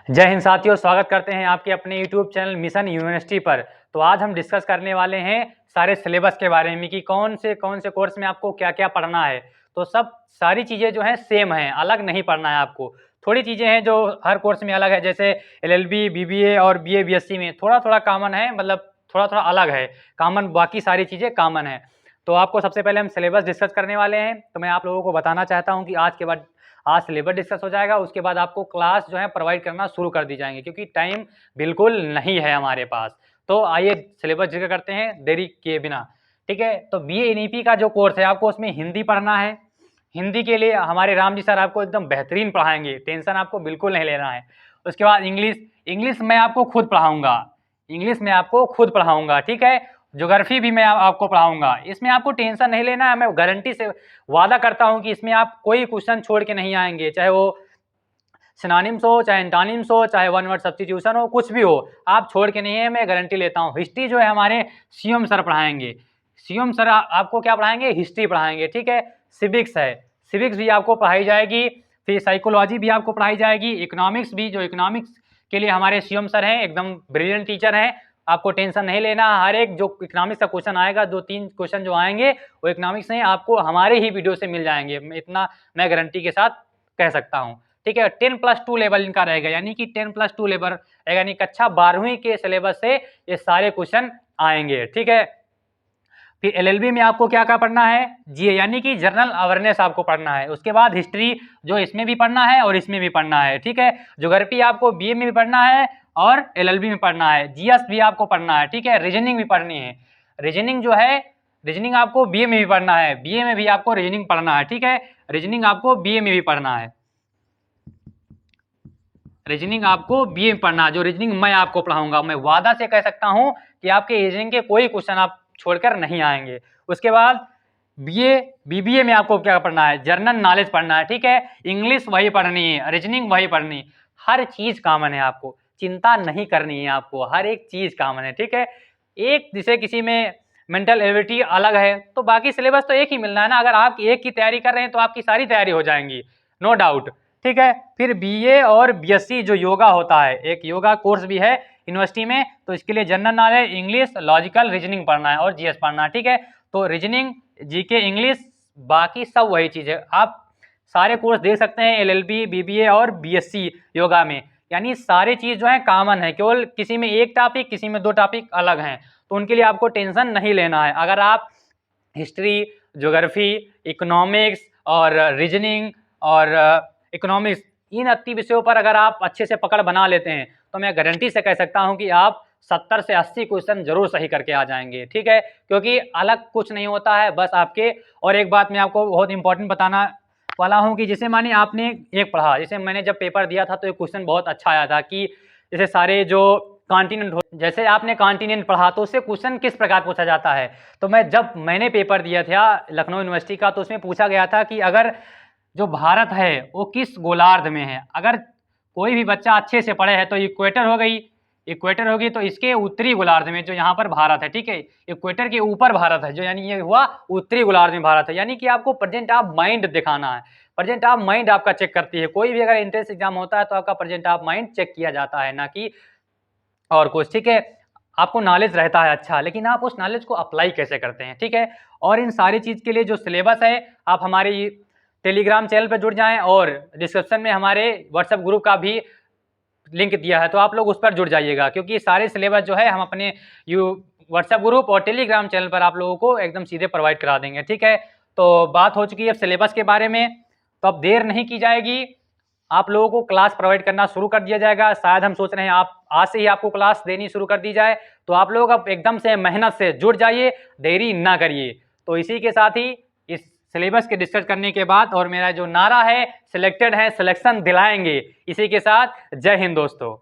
जय हिंद साथियों, स्वागत करते हैं आपके अपने यूट्यूब चैनल मिशन यूनिवर्सिटी पर। तो आज हम डिस्कस करने वाले हैं सारे सिलेबस के बारे में कि कौन से कोर्स में आपको क्या क्या पढ़ना है। तो सब सारी चीज़ें जो हैं सेम हैं, अलग नहीं पढ़ना है आपको। थोड़ी चीज़ें हैं जो हर कोर्स में अलग है, जैसे एलएलबी, बीबीए और बीए बीएससी में थोड़ा थोड़ा कॉमन है, मतलब थोड़ा थोड़ा अलग है कॉमन, बाकी सारी चीज़ें कॉमन है। तो आपको सबसे पहले हम सिलेबस डिस्कस करने वाले हैं। तो मैं आप लोगों को बताना चाहता हूँ कि आज सिलेबस डिस्कस हो जाएगा, उसके बाद आपको क्लास जो है प्रोवाइड करना शुरू कर दी जाएंगे, क्योंकि टाइम बिल्कुल नहीं है हमारे पास। तो आइए सिलेबस जिक्र करते हैं देरी किए बिना। ठीक है, तो बीए एनईपी का जो कोर्स है, आपको उसमें हिंदी पढ़ना है। हिंदी के लिए हमारे राम जी सर आपको एकदम बेहतरीन पढ़ाएंगे, टेंशन आपको बिल्कुल नहीं लेना है। उसके बाद इंग्लिश मैं आपको खुद पढ़ाऊंगा, ठीक है। ज्योग्राफी भी मैं आपको पढ़ाऊंगा, इसमें आपको टेंशन नहीं लेना है। मैं गारंटी से वादा करता हूं कि इसमें आप कोई क्वेश्चन छोड़ के नहीं आएंगे, चाहे वो सिनोनिम्स हो, चाहे एंटोनिम्स हो, चाहे वन वर्ड सब्स्टिट्यूशन हो, कुछ भी हो, आप छोड़ के नहीं है, मैं गारंटी लेता हूं। हिस्ट्री जो है हमारे सीएम सर पढ़ाएंगे। सीएम सर आपको क्या पढ़ाएंगे? हिस्ट्री पढ़ाएंगे, ठीक है। सिविक्स है, सिविक्स भी आपको पढ़ाई जाएगी। फिर साइकोलॉजी भी आपको पढ़ाई जाएगी। इकोनॉमिक्स भी, जो इकोनॉमिक्स के लिए हमारे सीएम सर हैं, एकदम ब्रिलियंट टीचर हैं, आपको टेंशन नहीं लेना। हर एक जो इकोनॉमिक्स का क्वेश्चन आएगा, 2-3 क्वेश्चन जो आएंगे वो इकोनॉमिक्स में आपको हमारे ही वीडियो से मिल जाएंगे, इतना मैं गारंटी के साथ कह सकता हूं, ठीक है। 10+2 लेवल इनका रहेगा, यानी कि 10+2 लेवल रहेगा, यानी कक्षा 12वीं के सिलेबस से ये सारे क्वेश्चन आएंगे, ठीक है। फिर एलएलबी में आपको क्या क्या पढ़ना है? जी, यानी कि जनरल अवेयरनेस आपको पढ़ना है। उसके बाद हिस्ट्री जो इसमें भी पढ़ना है और इसमें भी पढ़ना है, ठीक है। ज्योग्राफी आपको बीए में भी पढ़ना है और एलएलबी में पढ़ना है। जीएस भी आपको पढ़ना है, ठीक है। रीजनिंग भी पढ़नी है। रीजनिंग जो है, रीजनिंग आपको बीए में भी पढ़ना है, बीए में भी आपको रीजनिंग पढ़ना है, ठीक है। रीजनिंग आपको बीए में भी पढ़ना है, रीजनिंग आपको बीए में पढ़ना है। जो रीजनिंग मैं आपको पढ़ाऊंगा, मैं वादा से कह सकता हूं कि आपके रीजनिंग के कोई क्वेश्चन आप छोड़कर नहीं आएंगे। उसके बाद बीए बीबीए में आपको क्या पढ़ना है? जनरल नॉलेज पढ़ना है, ठीक है। इंग्लिश वही पढ़नी है, रीजनिंग वही पढ़नी है, हर चीज कॉमन है, आपको चिंता नहीं करनी है, आपको हर एक चीज कॉमन है, ठीक है। एक जैसे किसी में मेंटल एबिलिटी अलग है, तो बाकी सिलेबस तो एक ही मिलना है ना। अगर आप एक की तैयारी कर रहे हैं तो आपकी सारी तैयारी हो जाएंगी, नो डाउट, ठीक है। फिर बीए और बीएससी जो योगा होता है, एक योगा कोर्स भी है यूनिवर्सिटी में, तो इसके लिए general knowledge, English, logical reasoning पढ़ना है और जीएस पढ़ना है, ठीक है। तो रीजनिंग, जीके, इंग्लिश, बाकी सब वही चीज़ है। आप सारे कोर्स देख सकते हैं एलएलबी, बीबीए और बीएससी योगा में, यानी सारी चीज़ जो है कॉमन है, केवल किसी में एक टॉपिक, किसी में 2 टॉपिक अलग हैं, तो उनके लिए आपको टेंशन नहीं लेना है। अगर आप हिस्ट्री, ज्योग्राफी, इकोनॉमिक्स और रीजनिंग और इकोनॉमिक्स, इन 80 विषयों पर अगर आप अच्छे से पकड़ बना लेते हैं, तो मैं गारंटी से कह सकता हूं कि आप 70 से 80 क्वेश्चन जरूर सही करके आ जाएंगे, ठीक है। क्योंकि अलग कुछ नहीं होता है, बस आपके। और एक बात मैं आपको बहुत इंपॉर्टेंट बताना वाला हूं कि जैसे मानिए आपने एक पढ़ा, जैसे मैंने जब पेपर दिया था तो एक क्वेश्चन बहुत अच्छा आया था कि जैसे सारे जो कॉन्टिनेंट हो, जैसे आपने कॉन्टिनेंट पढ़ा तो उससे क्वेश्चन किस प्रकार पूछा जाता है। तो मैंने पेपर दिया था लखनऊ यूनिवर्सिटी का, तो उसमें पूछा गया था कि अगर जो भारत है वो किस गोलार्ध में है। अगर कोई भी बच्चा अच्छे से पढ़े है तो इक्वेटर हो गई, इक्वेटर होगी तो इसके उत्तरी गोलार्ध में जो यहाँ पर भारत है, ठीक है। इक्वेटर के ऊपर भारत है, जो यानी ये हुआ उत्तरी गोलार्ध में भारत है। यानी कि आपको प्रेजेंट ऑफ माइंड दिखाना है, प्रेजेंट ऑफ माइंड आपका चेक करती है। कोई भी अगर एंट्रेंस एग्जाम होता है तो आपका प्रेजेंट ऑफ माइंड चेक किया जाता है, ना कि और कुछ, ठीक है। आपको नॉलेज रहता है अच्छा, लेकिन आप उस नॉलेज को अप्लाई कैसे करते हैं, ठीक है। और इन सारी चीज़ के लिए जो सिलेबस है, आप हमारी टेलीग्राम चैनल पर जुड़ जाएं और डिस्क्रिप्शन में हमारे व्हाट्सएप ग्रुप का भी लिंक दिया है, तो आप लोग उस पर जुड़ जाइएगा, क्योंकि सारे सिलेबस जो है हम अपने व्हाट्सएप ग्रुप और टेलीग्राम चैनल पर आप लोगों को एकदम सीधे प्रोवाइड करा देंगे, ठीक है। तो बात हो चुकी है अब सिलेबस के बारे में, तो अब देर नहीं की जाएगी, आप लोगों को क्लास प्रोवाइड करना शुरू कर दिया जाएगा। शायद हम सोच रहे हैं आप आज से ही आपको क्लास देनी शुरू कर दी जाए, तो आप लोग अब एकदम से मेहनत से जुड़ जाइए, देरी ना करिए। तो इसी के साथ ही इस सिलेबस के डिस्कस करने के बाद, और मेरा जो नारा है सिलेक्टेड है, सिलेक्शन दिलाएंगे, इसी के साथ जय हिंद दोस्तों।